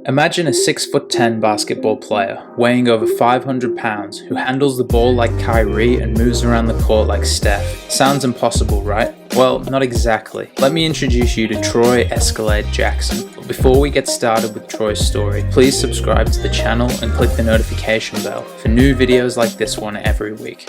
Imagine a 6'10" basketball player, weighing over 500 pounds, who handles the ball like Kyrie and moves around the court like Steph. Sounds impossible, right? Well, not exactly. Let me introduce you to Troy Escalade Jackson. But before we get started with Troy's story, please subscribe to the channel and click the notification bell for new videos like this one every week.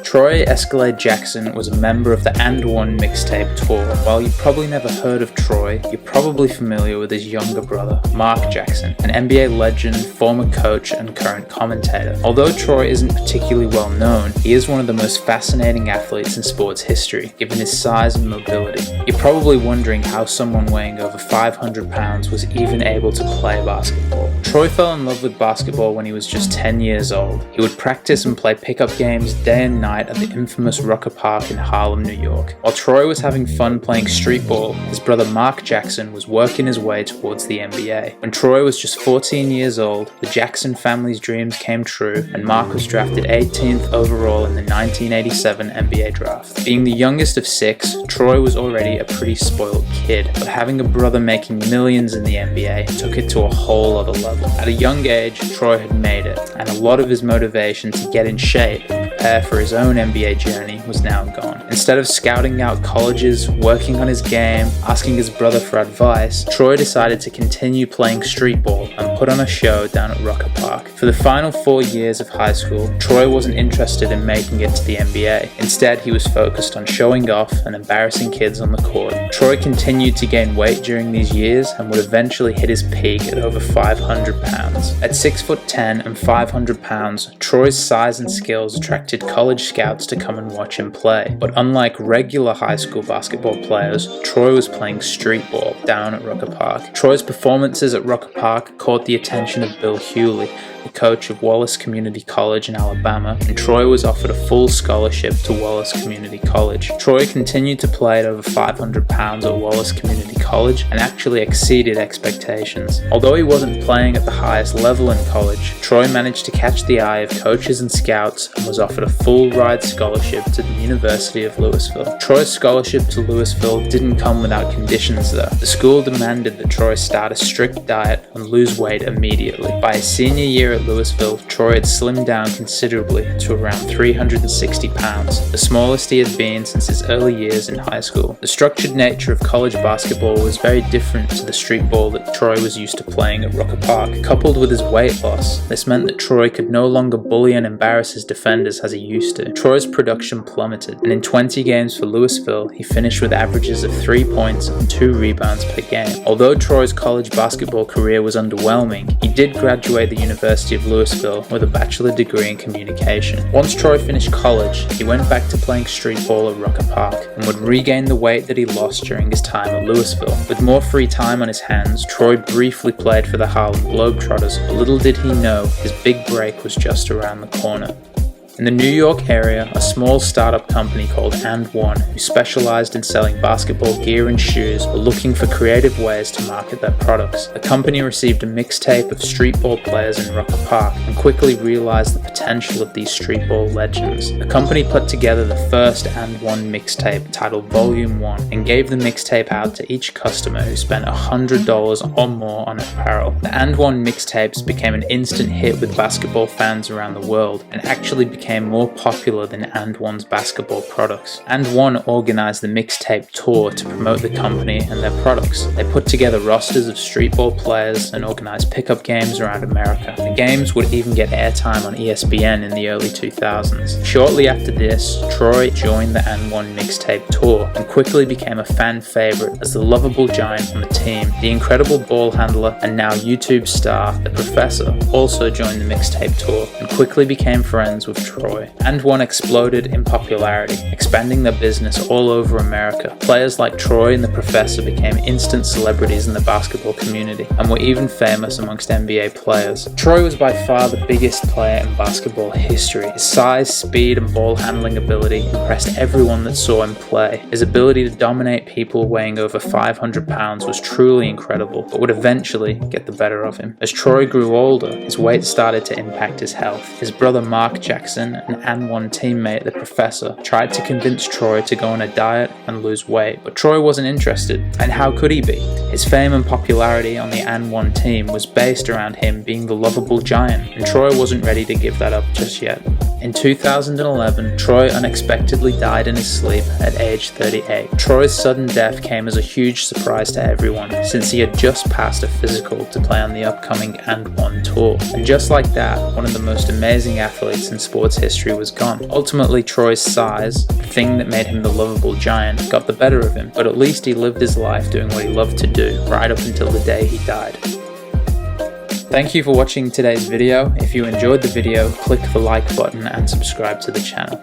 Troy Escalade Jackson was a member of the And1 mixtape tour. While you've probably never heard of Troy, you're probably familiar with his younger brother, Mark Jackson, an NBA legend, former coach, and current commentator. Although Troy isn't particularly well known, he is one of the most fascinating athletes in sports history, given his size and mobility. You're probably wondering how someone weighing over 500 pounds was even able to play basketball. Troy fell in love with basketball when he was just 10 years old. He would practice and play pickup games day and night at the infamous Rucker Park in Harlem, New York. While Troy was having fun playing street ball, his brother Mark Jackson was working his way towards the NBA. When Troy was just 14 years old, the Jackson family's dreams came true, and Mark was drafted 18th overall in the 1987 NBA draft. Being the youngest of six, Troy was already a pretty spoiled kid, but having a brother making millions in the NBA took it to a whole other level. At a young age, Troy had made it, and a lot of his motivation to get in shape and prepare for his own NBA journey was now gone. Instead of scouting out colleges, working on his game, asking his brother for advice, Troy decided to continue playing street ball and put on a show down at Rucker Park. For the final 4 years of high school, Troy wasn't interested in making it to the NBA. Instead, he was focused on showing off and embarrassing kids on the court. Troy continued to gain weight during these years and would eventually hit his peak at over 500 pounds. At 6'10" and 500 pounds, Troy's size and skills attracted college scouts to come and watch him play. But unlike regular high school basketball players, Troy was playing street ball down at Rucker Park. Troy's performances at Rucker Park caught the attention of Bill Hewley, the coach of Wallace Community College in Alabama, and Troy was offered a full scholarship to Wallace Community College. Troy continued to play at over 500 pounds at Wallace Community College and actually exceeded expectations. Although he wasn't playing at the highest level in college, Troy managed to catch the eye of coaches and scouts and was offered a full ride scholarship to the University of Louisville. Troy's scholarship to Louisville didn't come without conditions though. The school demanded that Troy start a strict diet and lose weight immediately. By his senior year at Louisville, Troy had slimmed down considerably to around 360 pounds, the smallest he had been since his early years in high school. The structured nature of college basketball was very different to the street ball that Troy was used to playing at Rucker Park. Coupled with his weight loss, this meant that Troy could no longer bully and embarrass his defenders as he used to. Troy's production plummeted, and in 20 games for Louisville, he finished with averages of 3 points and 2 rebounds per game. Although Troy's college basketball career was underwhelming, he did graduate the University of Louisville with a bachelor degree in communication. Once Troy finished college, he went back to playing street ball at Rucker Park and would regain the weight that he lost during his time at Louisville. With more free time on his hands, Troy briefly played for the Harlem Globetrotters, but little did he know his big break was just around the corner. In the New York area, a small startup company called And1, who specialized in selling basketball gear and shoes, were looking for creative ways to market their products. The company received a mixtape of street ball players in Rucker Park and quickly realized the potential of these street ball legends. The company put together the first And1 mixtape titled Volume 1 and gave the mixtape out to each customer who spent $100 or more on apparel. The And1 mixtapes became an instant hit with basketball fans around the world and actually became more popular than And1's basketball products. And1 organized the mixtape tour to promote the company and their products. They put together rosters of street ball players and organized pickup games around America. The games would even get airtime on ESPN in the early 2000s. Shortly after this, Troy joined the And1 mixtape tour and quickly became a fan favorite as the lovable giant on the team. The incredible ball handler and now YouTube star, The Professor, also joined the mixtape tour and quickly became friends with Troy. And1 exploded in popularity, expanding their business all over America. Players like Troy and the Professor became instant celebrities in the basketball community and were even famous amongst NBA players. Troy was by far the biggest player in basketball history. His size, speed, and ball handling ability impressed everyone that saw him play. His ability to dominate people weighing over 500 pounds was truly incredible, but would eventually get the better of him. As Troy grew older, his weight started to impact his health. His brother Mark Jackson Jackson, an And1 teammate, the Professor, tried to convince Troy to go on a diet and lose weight, but Troy wasn't interested, and how could he be? His fame and popularity on the And1 team was based around him being the lovable giant, and Troy wasn't ready to give that up just yet. In 2011, Troy unexpectedly died in his sleep at age 38. Troy's sudden death came as a huge surprise to everyone, since he had just passed a physical to play on the upcoming And1 Tour. And just like that, one of the most amazing athletes in sports history was gone. Ultimately, Troy's size, the thing that made him the lovable giant, got the better of him, but at least he lived his life doing what he loved to do, right up until the day he died. Thank you for watching today's video. If you enjoyed the video, click the like button and subscribe to the channel.